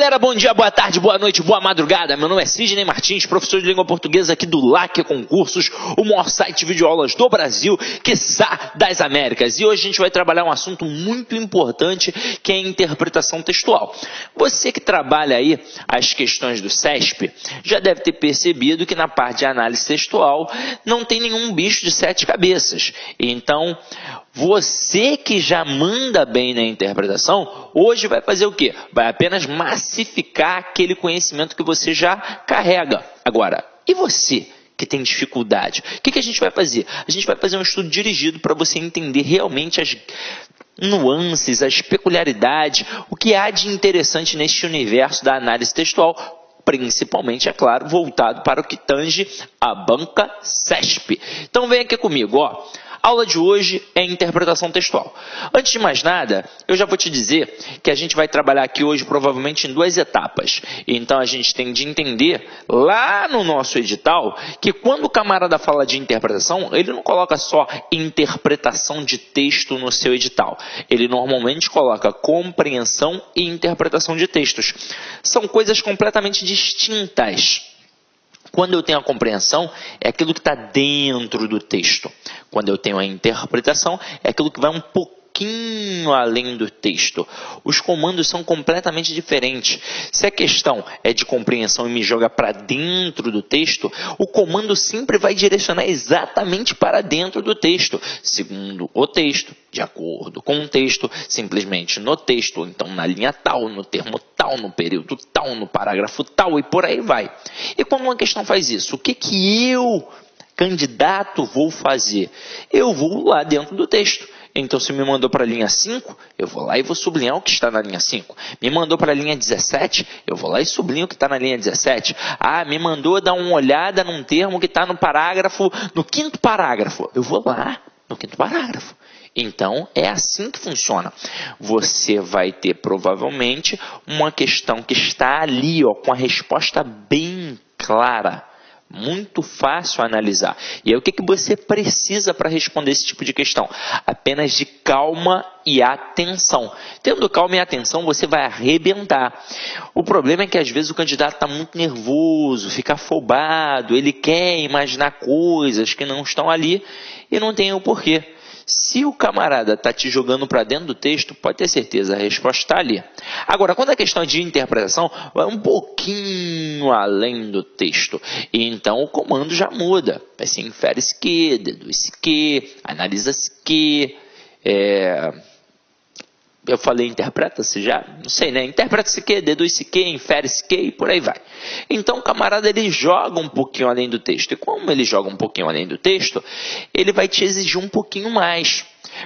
galera, bom dia, boa tarde, boa noite, boa madrugada. Meu nome é Sidney Martins, professor de língua portuguesa aqui do LAC Concursos, o maior site de videoaulas do Brasil, quiçá das Américas. E hoje a gente vai trabalhar um assunto muito importante, que é a interpretação textual. Você que trabalha aí as questões do CESP, já deve ter percebido que na parte de análise textual não tem nenhum bicho de 7 cabeças. Então, você que já manda bem na interpretação, hoje vai fazer o quê? Vai apenas massificar aquele conhecimento que você já carrega. Agora, e você que tem dificuldade? O que a gente vai fazer? A gente vai fazer um estudo dirigido para você entender realmente as nuances, as peculiaridades, o que há de interessante neste universo da análise textual, principalmente, é claro, voltado para o que tange a banca CESP. Então vem aqui comigo, ó. A aula de hoje é interpretação textual. Antes de mais nada, eu já vou te dizer que a gente vai trabalhar aqui hoje provavelmente em 2 etapas. Então a gente tem de entender lá no nosso edital que quando o camarada fala de interpretação, ele não coloca só interpretação de texto no seu edital. Ele normalmente coloca compreensão e interpretação de textos. São coisas completamente distintas. Quando eu tenho a compreensão, é aquilo que está dentro do texto. Quando eu tenho a interpretação, é aquilo que vai um pouquinho além do texto. Os comandos são completamente diferentes. Se a questão é de compreensão e me joga para dentro do texto, o comando sempre vai direcionar exatamente para dentro do texto, segundo o texto, de acordo com o texto, simplesmente no texto, ou então na linha tal, no termo tal, no período tal, no parágrafo tal e por aí vai. E quando uma questão faz isso, o que eu, candidato, vou fazer? Eu vou lá dentro do texto. Então, se me mandou para a linha 5, eu vou lá e vou sublinhar o que está na linha 5. Me mandou para a linha 17, eu vou lá e sublinho o que está na linha 17. Ah, me mandou dar uma olhada num termo que está no parágrafo, no 5º parágrafo. Eu vou lá no 5º parágrafo. Então, é assim que funciona. Você vai ter, provavelmente, uma questão que está ali, ó, com a resposta bem clara. Muito fácil analisar. E aí, o que você precisa para responder esse tipo de questão? Apenas de calma e atenção. Tendo calma e atenção, você vai arrebentar. O problema é que, às vezes, o candidato está muito nervoso, fica afobado, ele quer imaginar coisas que não estão ali e não tem o porquê. Se o camarada está te jogando para dentro do texto, pode ter certeza, a resposta está ali. Agora, quando a questão é de interpretação, vai um pouquinho além do texto. E então o comando já muda. Vai ser infere-se que, deduz-se que, analisa-se que... Eu falei interpreta-se já? Não sei, né? Interpreta-se que, deduz-se que, infere-se que e por aí vai. Então o camarada ele joga um pouquinho além do texto. E como ele joga um pouquinho além do texto, ele vai te exigir um pouquinho mais.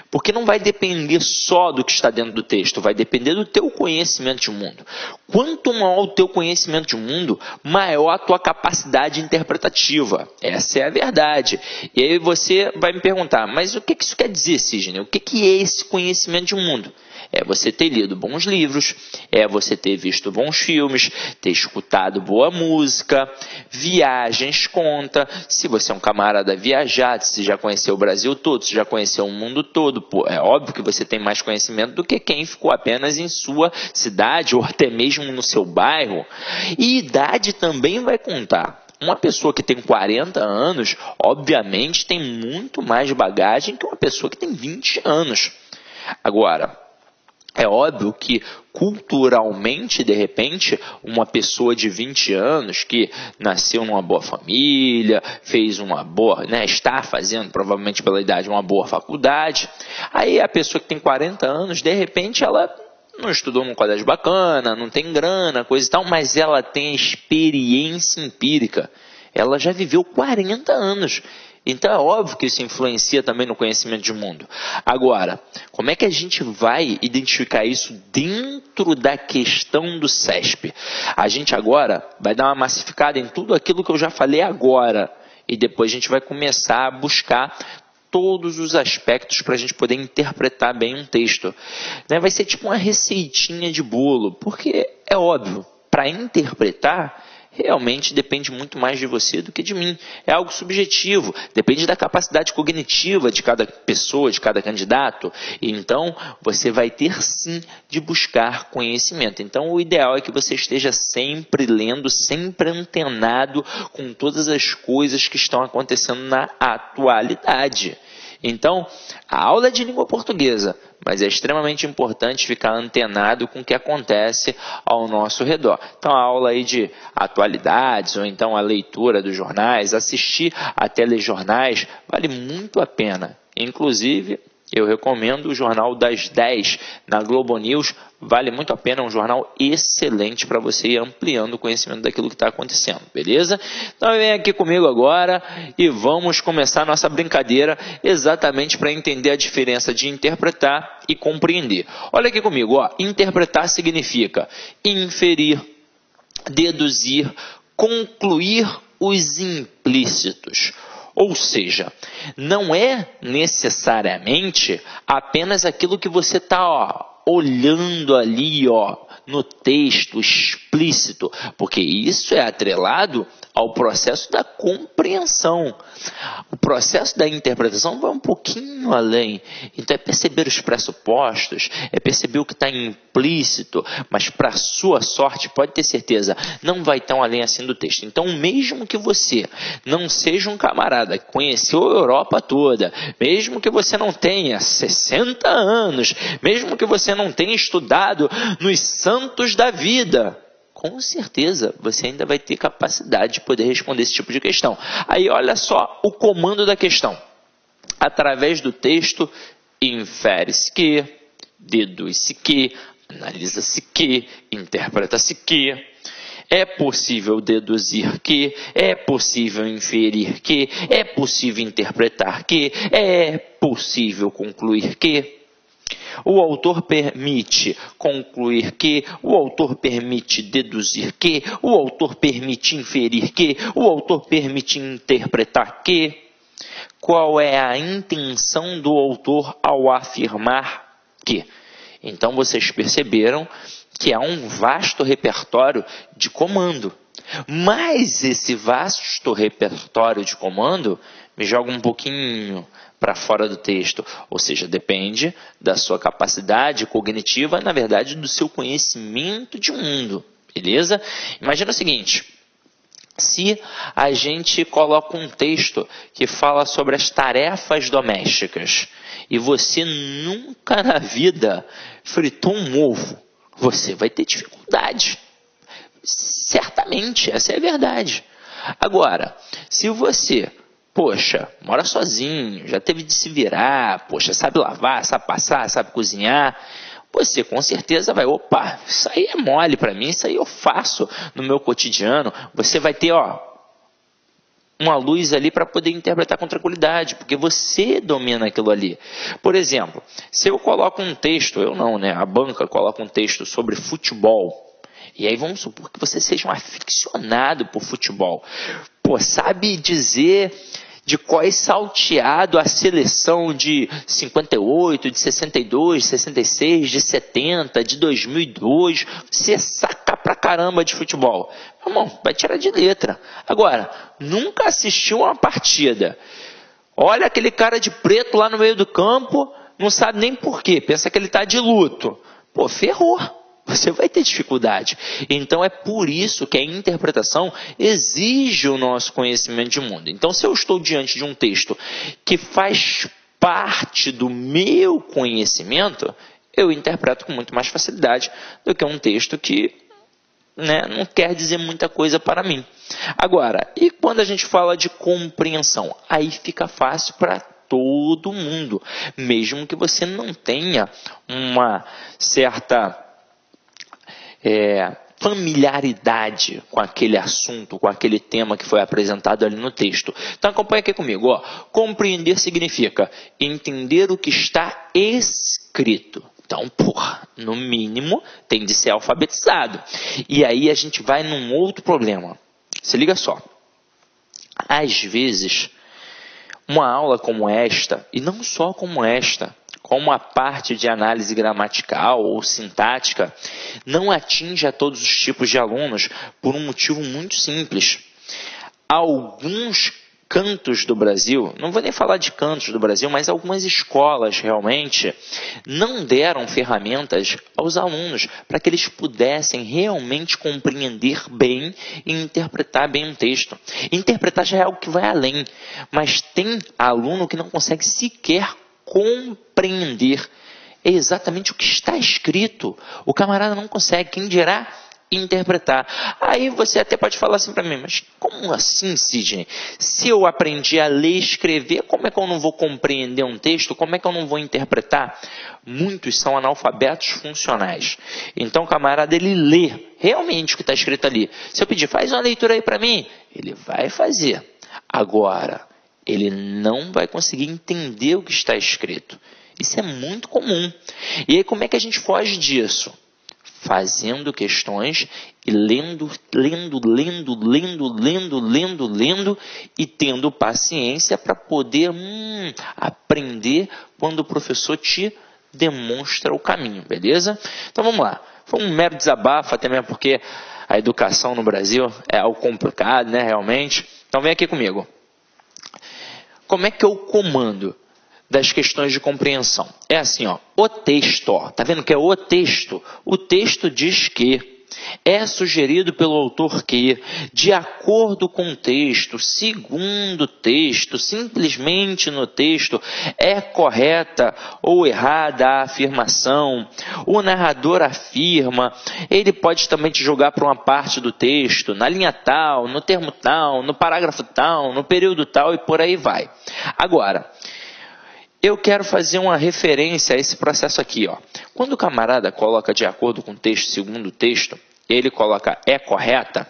Porque não vai depender só do que está dentro do texto, vai depender do teu conhecimento de mundo. Quanto maior o teu conhecimento de mundo, maior a tua capacidade interpretativa. Essa é a verdade. E aí você vai me perguntar, mas o que isso quer dizer, Sidney? O que é esse conhecimento de mundo? É você ter lido bons livros, é você ter visto bons filmes, ter escutado boa música, viagens conta. Se você é um camarada viajado, se já conheceu o Brasil todo, se já conheceu o mundo todo, pô, é óbvio que você tem mais conhecimento do que quem ficou apenas em sua cidade ou até mesmo no seu bairro. E idade também vai contar. Uma pessoa que tem 40 anos, obviamente, tem muito mais bagagem que uma pessoa que tem 20 anos. Agora, é óbvio que culturalmente, de repente, uma pessoa de 20 anos que nasceu numa boa família, fez uma boa, né, está fazendo, provavelmente pela idade, uma boa faculdade. Aí a pessoa que tem 40 anos, de repente, ela não estudou num colégio bacana, não tem grana, coisa e tal, mas ela tem experiência empírica. Ela já viveu 40 anos. Então é óbvio que isso influencia também no conhecimento de mundo. Agora, como é que a gente vai identificar isso dentro da questão do CESP? A gente agora vai dar uma massificada em tudo aquilo que eu já falei agora. E depois a gente vai começar a buscar todos os aspectos para a gente poder interpretar bem um texto. Vai ser tipo uma receitinha de bolo, porque é óbvio, para interpretar, realmente depende muito mais de você do que de mim. É algo subjetivo, depende da capacidade cognitiva de cada pessoa, de cada candidato. Então, você vai ter sim de buscar conhecimento. Então, o ideal é que você esteja sempre lendo, sempre antenado com todas as coisas que estão acontecendo na atualidade. Então, a aula é de língua portuguesa, mas é extremamente importante ficar antenado com o que acontece ao nosso redor. Então, a aula aí de atualidades, ou então a leitura dos jornais, assistir a telejornais, vale muito a pena. Inclusive, eu recomendo o Jornal das 10 na Globo News, vale muito a pena, é um jornal excelente para você ir ampliando o conhecimento daquilo que está acontecendo, beleza? Então vem aqui comigo agora e vamos começar a nossa brincadeira exatamente para entender a diferença de interpretar e compreender. Olha aqui comigo, ó, interpretar significa inferir, deduzir, concluir os implícitos. Ou seja, não é necessariamente apenas aquilo que você está olhando ali no texto explícito, porque isso é atrelado ao processo da compreensão. O processo da interpretação vai um pouquinho além. Então é perceber os pressupostos, é perceber o que está implícito, mas para sua sorte, pode ter certeza, não vai tão além assim do texto. Então mesmo que você não seja um camarada que conheceu a Europa toda, mesmo que você não tenha 60 anos, mesmo que você não tenha estudado nos santos da vida, com certeza você ainda vai ter capacidade de poder responder esse tipo de questão. Aí olha só o comando da questão. Através do texto, infere-se que, deduz-se que, analisa-se que, interpreta-se que. É possível deduzir que, é possível inferir que, é possível interpretar que, é possível concluir que. O autor permite concluir que, o autor permite deduzir que, o autor permite inferir que, o autor permite interpretar que. Qual é a intenção do autor ao afirmar que? Então vocês perceberam que há um vasto repertório de comando. Mas esse vasto repertório de comando me joga um pouquinho para fora do texto, ou seja, depende da sua capacidade cognitiva, na verdade, do seu conhecimento de mundo, beleza? Imagina o seguinte, se a gente coloca um texto que fala sobre as tarefas domésticas e você nunca na vida fritou um ovo, você vai ter dificuldade. Certamente, essa é a verdade. Agora, se você, poxa, mora sozinho, já teve de se virar, poxa, sabe lavar, sabe passar, sabe cozinhar, você com certeza vai, opa, isso aí é mole para mim, isso aí eu faço no meu cotidiano. Você vai ter, uma luz ali para poder interpretar com tranquilidade, porque você domina aquilo ali. Por exemplo, se eu coloco um texto, eu não, né? A banca coloca um texto sobre futebol, e aí vamos supor que você seja um aficionado por futebol. Pô, sabe dizer de qual é salteado a seleção de 58, de 62, de 66, de 70, de 2002. Você saca pra caramba de futebol. Meu irmão, vai tirar de letra. Agora, nunca assistiu uma partida. Olha aquele cara de preto lá no meio do campo, não sabe nem por quê. Pensa que ele está de luto. Pô, ferrou. Você vai ter dificuldade. Então é por isso que a interpretação exige o nosso conhecimento de mundo. Então se eu estou diante de um texto que faz parte do meu conhecimento, eu interpreto com muito mais facilidade do que um texto que não quer dizer muita coisa para mim. Agora, e quando a gente fala de compreensão? Aí fica fácil para todo mundo. Mesmo que você não tenha uma certa familiaridade com aquele assunto, com aquele tema que foi apresentado ali no texto. Então acompanha aqui comigo. Compreender significa entender o que está escrito. Então, no mínimo, tem de ser alfabetizado. E aí a gente vai num outro problema. Se liga só. Às vezes, uma aula como esta, e não só como esta, como a parte de análise gramatical ou sintática, não atinge a todos os tipos de alunos por um motivo muito simples. Alguns cantos do Brasil, não vou nem falar de cantos do Brasil, mas algumas escolas realmente não deram ferramentas aos alunos para que eles pudessem realmente compreender bem e interpretar bem um texto. Interpretar já é algo que vai além, mas tem aluno que não consegue sequer compreender exatamente o que está escrito. O camarada não consegue, quem dirá interpretar. Aí você até pode falar assim para mim, mas como assim, Sidney? Se eu aprendi a ler e escrever, como é que eu não vou compreender um texto? Como é que eu não vou interpretar? Muitos são analfabetos funcionais. Então o camarada, ele lê realmente o que está escrito ali. Se eu pedir, faz uma leitura aí para mim, ele vai fazer. Agora, ele não vai conseguir entender o que está escrito. Isso é muito comum. E aí como é que a gente foge disso? Fazendo questões e lendo e tendo paciência para poder aprender quando o professor te demonstra o caminho, beleza? Então vamos lá. Foi um mero desabafo, até mesmo porque a educação no Brasil é algo complicado, né, realmente. Então vem aqui comigo. Como é que eu comando das questões de compreensão? É assim, ó, o texto, ó, tá vendo que é o texto? O texto diz que é sugerido pelo autor que, de acordo com o texto, segundo o texto, simplesmente no texto, é correta ou errada a afirmação. O narrador afirma, ele pode também te jogar para uma parte do texto, na linha tal, no termo tal, no parágrafo tal, no período tal e por aí vai. Agora, eu quero fazer uma referência a esse processo aqui, ó. Quando o camarada coloca de acordo com o texto, segundo o texto, ele coloca é correta,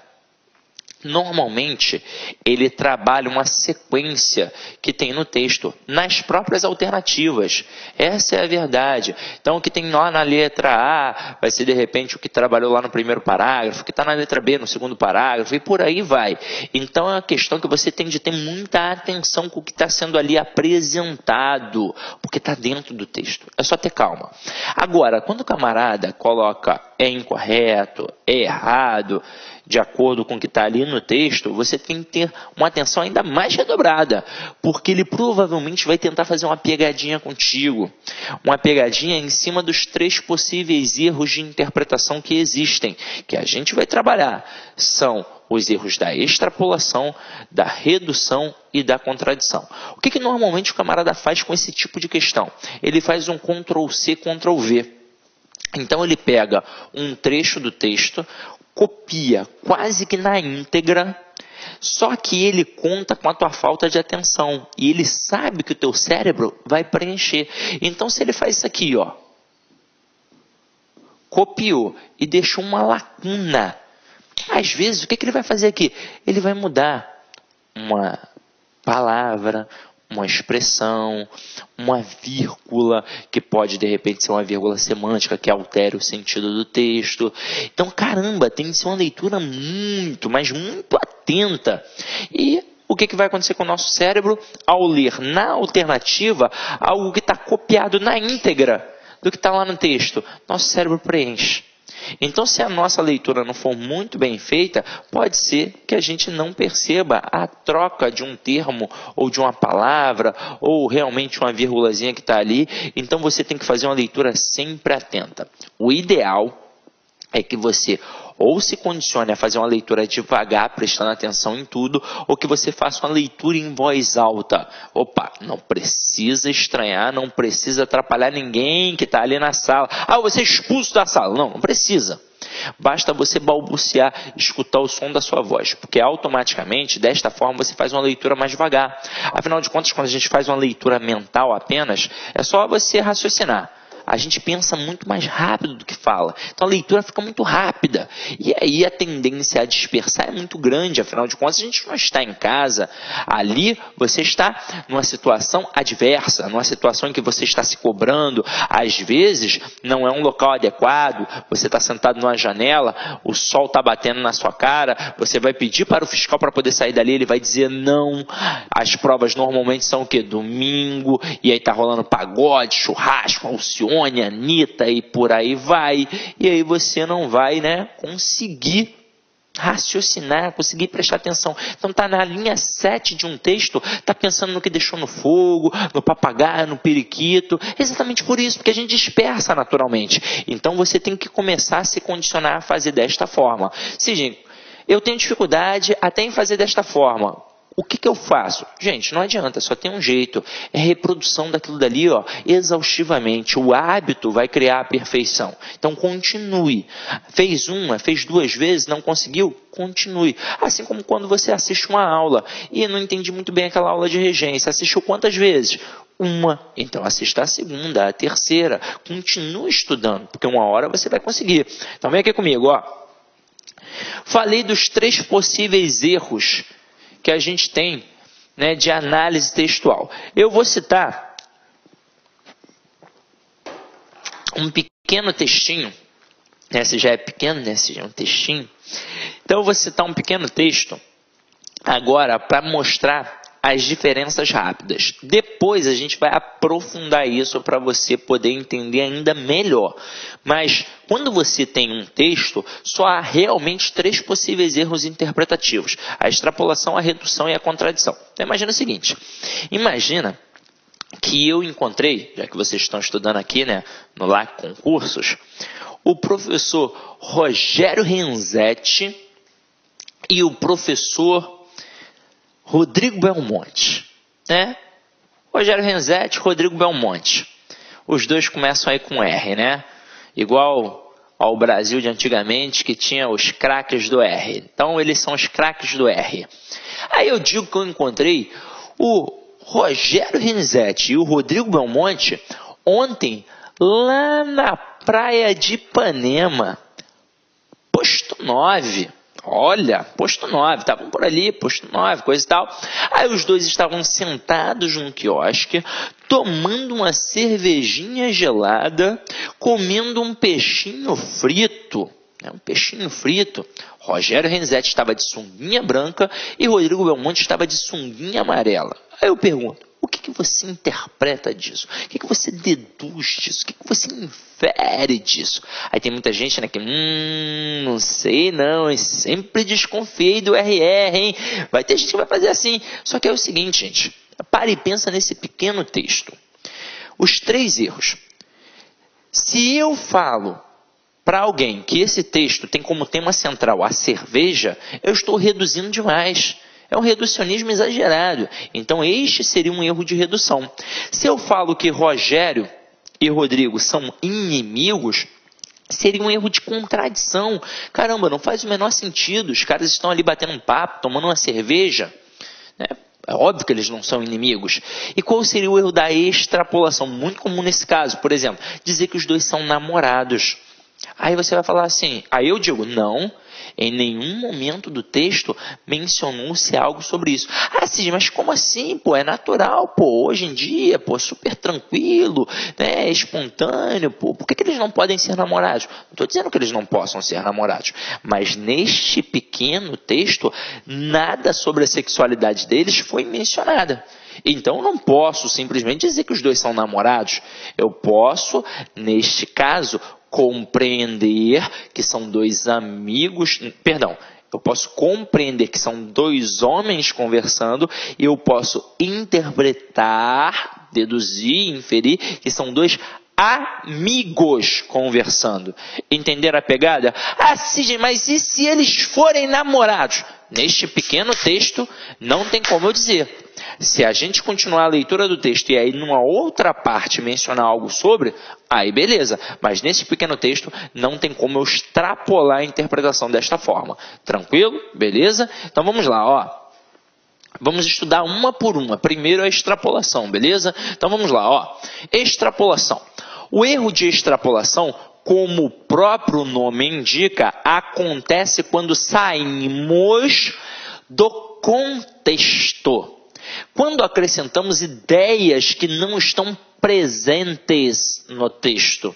normalmente ele trabalha uma sequência que tem no texto, nas próprias alternativas. Essa é a verdade. Então o que tem lá na letra A vai ser de repente o que trabalhou lá no primeiro parágrafo, o que está na letra B no segundo parágrafo e por aí vai. Então é uma questão que você tem de ter muita atenção com o que está sendo ali apresentado, porque está dentro do texto. É só ter calma. Agora, quando o camarada coloca é incorreto, é errado, de acordo com o que está ali no texto, você tem que ter uma atenção ainda mais redobrada, porque ele provavelmente vai tentar fazer uma pegadinha contigo, uma pegadinha em cima dos 3 possíveis erros de interpretação que existem, que a gente vai trabalhar. São os erros da extrapolação, da redução e da contradição. O que normalmente o camarada faz com esse tipo de questão? Ele faz um Ctrl+C, Ctrl+V. Então ele pega um trecho do texto, copia quase que na íntegra, só que ele conta com a tua falta de atenção e ele sabe que o teu cérebro vai preencher. Então se ele faz isso aqui, ó, copiou e deixou uma lacuna, às vezes o que ele vai fazer aqui? Ele vai mudar uma palavra, uma expressão, uma vírgula, que pode de repente ser uma vírgula semântica que altere o sentido do texto. Então, caramba, tem que ser uma leitura muito, mas muito atenta. E o que vai acontecer com o nosso cérebro ao ler na alternativa algo que está copiado na íntegra do que está lá no texto? Nosso cérebro preenche. Então, se a nossa leitura não for muito bem feita, pode ser que a gente não perceba a troca de um termo ou de uma palavra ou realmente uma vírgulazinha que está ali. Então, você tem que fazer uma leitura sempre atenta. O ideal é que você ou se condicione a fazer uma leitura devagar, prestando atenção em tudo, ou que você faça uma leitura em voz alta. Opa, não precisa estranhar, não precisa atrapalhar ninguém que está ali na sala. Ah, você é expulso da sala. Não, não precisa. Basta você balbuciar, escutar o som da sua voz, porque automaticamente, desta forma, você faz uma leitura mais devagar. Afinal de contas, quando a gente faz uma leitura mental apenas, é só você raciocinar. a gente pensa muito mais rápido do que fala. Então a leitura fica muito rápida. E aí a tendência a dispersar é muito grande. Afinal de contas, a gente não está em casa. Ali você está numa situação adversa, numa situação em que você está se cobrando. Às vezes não é um local adequado, você está sentado numa janela, o sol está batendo na sua cara, você vai pedir para o fiscal para poder sair dali, ele vai dizer não. As provas normalmente são o quê? Domingo, e aí tá rolando pagode, churrasco, Alcione, Anitta e por aí vai. E aí você não vai, né, conseguir raciocinar, conseguir prestar atenção. Então tá na linha 7 de um texto, tá pensando no que deixou no fogo, no papagaio, no periquito, exatamente por isso, porque a gente dispersa naturalmente. Então você tem que começar a se condicionar a fazer desta forma. Sim, eu tenho dificuldade até em fazer desta forma. O que eu faço? Gente, não adianta, só tem um jeito. É reprodução daquilo dali, ó, exaustivamente. O hábito vai criar a perfeição. Então, continue. Fez uma, fez 2 vezes, não conseguiu? Continue. Assim como quando você assiste uma aula e não entendi muito bem aquela aula de regência. Assistiu quantas vezes? Uma. Então, assista a segunda, a terceira. Continue estudando, porque uma hora você vai conseguir. Então, vem aqui comigo, ó. Falei dos 3 possíveis erros que a gente tem, né, de análise textual. Eu vou citar um pequeno textinho, né, se já é pequeno, né, se já é um textinho. Então eu vou citar um pequeno texto agora para mostrar as diferenças rápidas. Depois a gente vai aprofundar isso para você poder entender ainda melhor. Mas quando você tem um texto, só há realmente 3 possíveis erros interpretativos: a extrapolação, a redução e a contradição. Então imagina o seguinte, imagina que eu encontrei, já que vocês estão estudando aqui, né, no LAC Concursos, o professor Rogério Renzetti e o professor Rodrigo Belmonte, né? Rogério Renzetti, Rodrigo Belmonte. Os dois começam aí com R, né? Igual ao Brasil de antigamente, que tinha os craques do R. Então, eles são os craques do R. Aí eu digo que eu encontrei o Rogério Renzetti e o Rodrigo Belmonte ontem lá na praia de Ipanema, posto 9. Olha, posto 9, estavam por ali, posto 9, coisa e tal. Aí os dois estavam sentados num quiosque, tomando uma cervejinha gelada, comendo um peixinho frito. Um peixinho frito. Rogério Renzetti estava de sunguinha branca e Rodrigo Belmonte estava de sunguinha amarela. Aí eu pergunto, o que você interpreta disso? O que você deduz disso? O que você infere disso? Aí tem muita gente, né, que, não sei não, eu sempre desconfiei do RR, hein? Vai ter gente que vai fazer assim. Só que é o seguinte, gente, pare e pensa nesse pequeno texto. Os 3 erros. Se eu falo para alguém que esse texto tem como tema central a cerveja, eu estou reduzindo demais. É um reducionismo exagerado. Então, este seria um erro de redução. Se eu falo que Rogério e Rodrigo são inimigos, seria um erro de contradição. Caramba, não faz o menor sentido. Os caras estão ali batendo um papo, tomando uma cerveja, né? É óbvio que eles não são inimigos. E qual seria o erro da extrapolação? Muito comum nesse caso. Por exemplo, dizer que os dois são namorados. Aí você vai falar assim, aí eu digo, não, em nenhum momento do texto mencionou-se algo sobre isso. Ah, sim, mas como assim, pô? É natural, pô, hoje em dia, pô, super tranquilo, né, é espontâneo, pô, por que eles não podem ser namorados? Não estou dizendo que eles não possam ser namorados, mas neste pequeno texto, nada sobre a sexualidade deles foi mencionada. Então, eu não posso simplesmente dizer que os dois são namorados. Eu posso, neste caso, compreender que são 2 amigos, eu posso compreender que são 2 homens conversando e eu posso interpretar, deduzir, inferir que são 2 amigos conversando. Entenderam a pegada? Ah, sim, mas e se eles forem namorados? Neste pequeno texto, não tem como eu dizer. Se a gente continuar a leitura do texto e aí numa outra parte mencionar algo sobre, aí beleza. Mas nesse pequeno texto não tem como eu extrapolar a interpretação desta forma. Tranquilo? Beleza? Então vamos lá, ó. Vamos estudar uma por uma. Primeiro a extrapolação, beleza? Então vamos lá, ó. Extrapolação. O erro de extrapolação, como o próprio nome indica, acontece quando saímos do contexto. Quando acrescentamos ideias que não estão presentes no texto.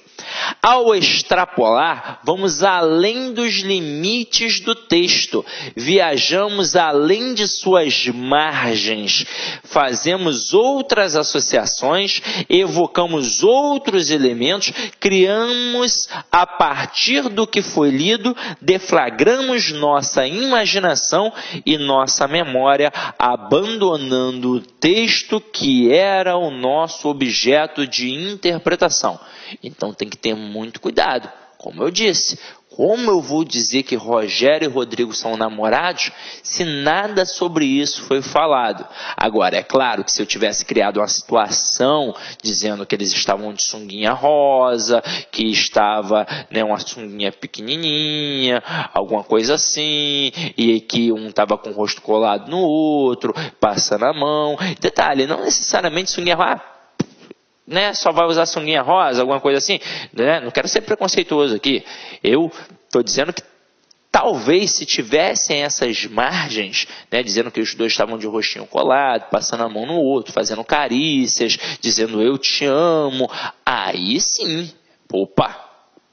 Ao extrapolar, vamos além dos limites do texto, viajamos além de suas margens, fazemos outras associações, evocamos outros elementos, criamos a partir do que foi lido, deflagramos nossa imaginação e nossa memória, abandonando o texto que era o nosso objeto de interpretação. Então tem que ter muito cuidado. Como eu disse, como eu vou dizer que Rogério e Rodrigo são namorados se nada sobre isso foi falado? Agora, é claro que se eu tivesse criado uma situação dizendo que eles estavam de sunguinha rosa, que estava uma sunguinha pequenininha, alguma coisa assim, e que um estava com o rosto colado no outro, passando a mão. Detalhe, não necessariamente sunguinha rosa, só vai usar sunguinha rosa, alguma coisa assim, Não quero ser preconceituoso aqui. Eu estou dizendo que talvez se tivessem essas margens, dizendo que os dois estavam de rostinho colado, passando a mão no outro, fazendo carícias, dizendo eu te amo, aí sim,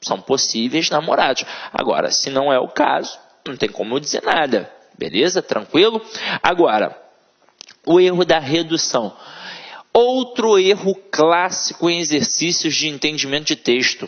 são possíveis namorados. Agora, se não é o caso, não tem como eu dizer nada, beleza? Tranquilo? Agora, o erro da redução. Outro erro clássico em exercícios de entendimento de texto.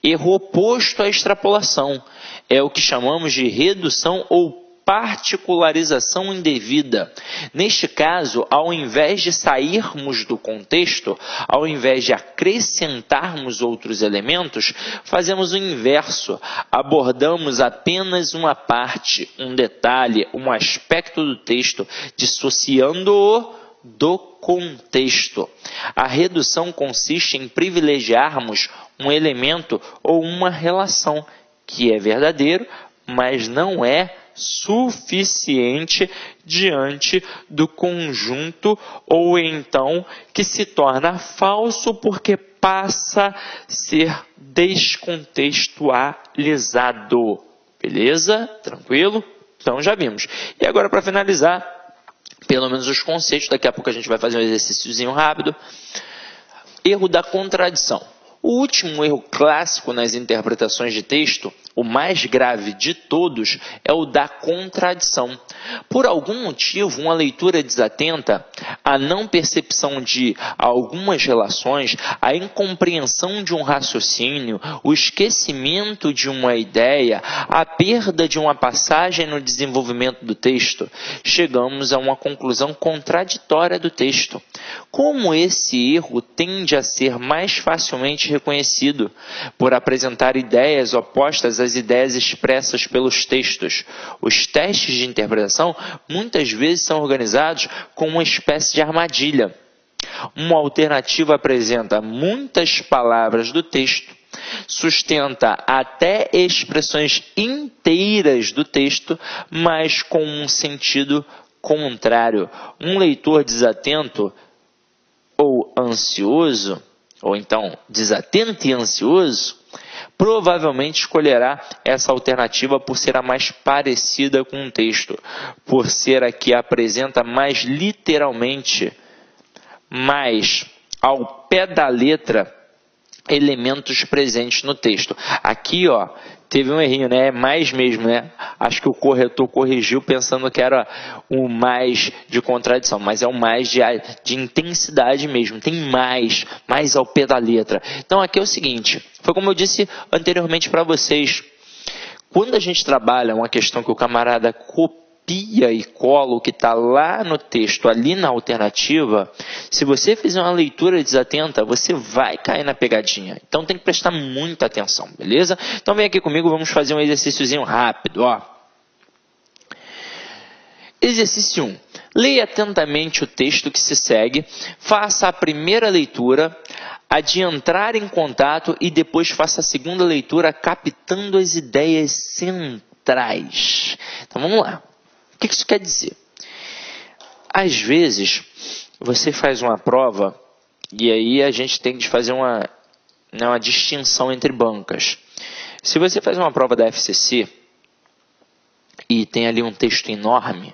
Erro oposto à extrapolação. É o que chamamos de redução ou particularização indevida. Neste caso, ao invés de sairmos do contexto, ao invés de acrescentarmos outros elementos, fazemos o inverso. Abordamos apenas uma parte, um detalhe, um aspecto do texto, dissociando-o do contexto. A redução consiste em privilegiarmos um elemento ou uma relação que é verdadeiro, mas não é suficiente diante do conjunto, ou então que se torna falso porque passa a ser descontextualizado. Beleza? Tranquilo? Então já vimos. E agora, para finalizar, pelo menos os conceitos, daqui a pouco a gente vai fazer um exercíciozinho rápido. Erro da contradição. O último erro clássico nas interpretações de texto, o mais grave de todos, é o da contradição. Por algum motivo, uma leitura desatenta, a não percepção de algumas relações, a incompreensão de um raciocínio, o esquecimento de uma ideia, a perda de uma passagem no desenvolvimento do texto, chegamos a uma conclusão contraditória do texto. Como esse erro tende a ser mais facilmente reconhecido por apresentar ideias opostas às ideias expressas pelos textos. Os testes de interpretação muitas vezes são organizados como uma espécie de armadilha. Uma alternativa apresenta muitas palavras do texto, sustenta até expressões inteiras do texto, mas com um sentido contrário. Um leitor desatento ou ansioso, ou então desatento e ansioso, provavelmente escolherá essa alternativa por ser a mais parecida com o texto, por ser a que apresenta mais literalmente, mais ao pé da letra, elementos presentes no texto. Aqui, teve um errinho, É mais mesmo, Acho que o corretor corrigiu pensando que era o mais de contradição, mas é o mais de intensidade mesmo. Tem mais ao pé da letra. Então aqui é o seguinte, foi como eu disse anteriormente para vocês. Quando a gente trabalha uma questão que o camarada copia e cola o que está lá no texto, ali na alternativa, se você fizer uma leitura desatenta, você vai cair na pegadinha. Então tem que prestar muita atenção, beleza? Então vem aqui comigo, vamos fazer um exercíciozinho rápido, Exercício 1. Leia atentamente o texto que se segue, faça a primeira leitura, a de entrar em contato e depois faça a segunda leitura captando as ideias centrais. Então vamos lá. O que isso quer dizer? Às vezes, você faz uma prova e aí a gente tem que fazer né, uma distinção entre bancas. Se você faz uma prova da FCC e tem ali um texto enorme,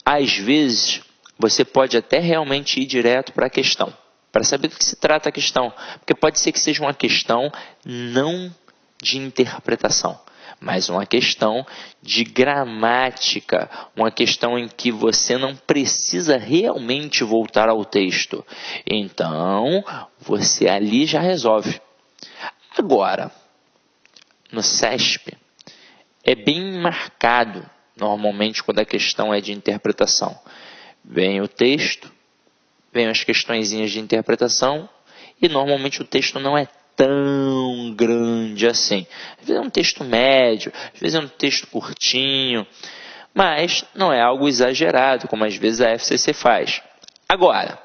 às vezes você pode até realmente ir direto para a questão, para saber do que se trata a questão, porque pode ser que seja uma questão não de interpretação, mas uma questão de gramática, uma questão em que você não precisa realmente voltar ao texto. Então, você ali já resolve. Agora, no CESP, é bem marcado, normalmente, quando a questão é de interpretação. Vem o texto, vem as questõezinhas de interpretação, e normalmente o texto não é tão grande assim. Às vezes é um texto médio, às vezes é um texto curtinho, mas não é algo exagerado, como às vezes a FCC faz. Agora,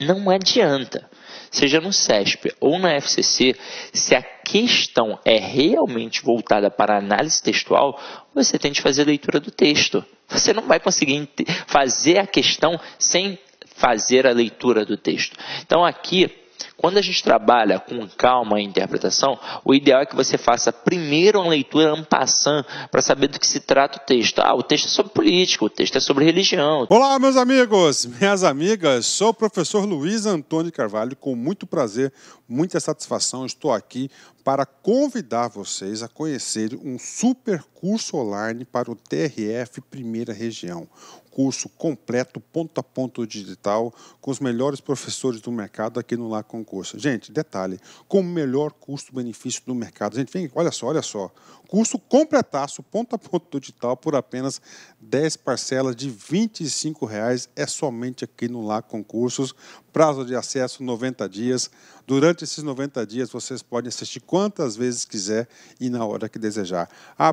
não adianta, seja no CESP ou na FCC, se a questão é realmente voltada para a análise textual, você tem de fazer a leitura do texto. Você não vai conseguir fazer a questão sem fazer a leitura do texto. Então aqui, quando a gente trabalha com calma a interpretação, o ideal é que você faça primeiro uma leitura en passant para saber do que se trata o texto. O texto é sobre política, o texto é sobre religião. Olá, meus amigos, minhas amigas, sou o professor Luiz Antônio Carvalho, com muito prazer, muita satisfação, estou aqui para convidar vocês a conhecer um super curso online para o TRF Primeira Região. Curso completo, ponto a ponto digital, com os melhores professores do mercado aqui no Lá Concurso. Gente, detalhe, com o melhor custo-benefício do mercado. Gente, vem, olha só. Curso completaço, ponto a ponto digital, por apenas 10 parcelas de R$ 25,00. É somente aqui no Lá Concursos. Prazo de acesso 90 dias. Durante esses 90 dias, vocês podem assistir quantas vezes quiser e na hora que desejar.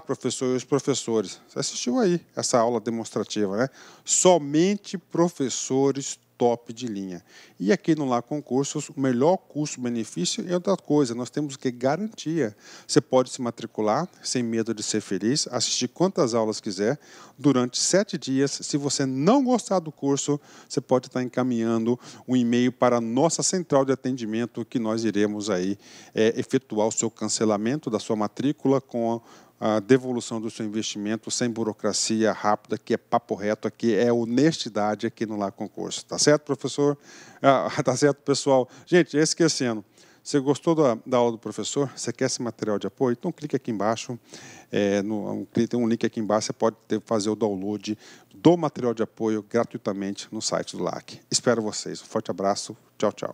Professor e os professores, você assistiu aí essa aula demonstrativa, né? Somente professores top de linha. E aqui no Lá Concursos, o melhor custo-benefício é outra coisa, nós temos que garantia. Você pode se matricular sem medo de ser feliz, assistir quantas aulas quiser, durante 7 dias. Se você não gostar do curso, você pode estar encaminhando um e-mail para a nossa central de atendimento, que nós iremos aí efetuar o seu cancelamento da sua matrícula com a devolução do seu investimento sem burocracia, rápida, que é papo reto, aqui é honestidade aqui no Lá Concurso. Tá certo, professor? Tá certo, pessoal? Gente, esquecendo, você gostou da aula do professor? Você quer esse material de apoio? Então clique aqui embaixo, tem um link aqui embaixo, você pode fazer o download do material de apoio gratuitamente no site do LAC. Espero vocês. Um forte abraço. Tchau, tchau.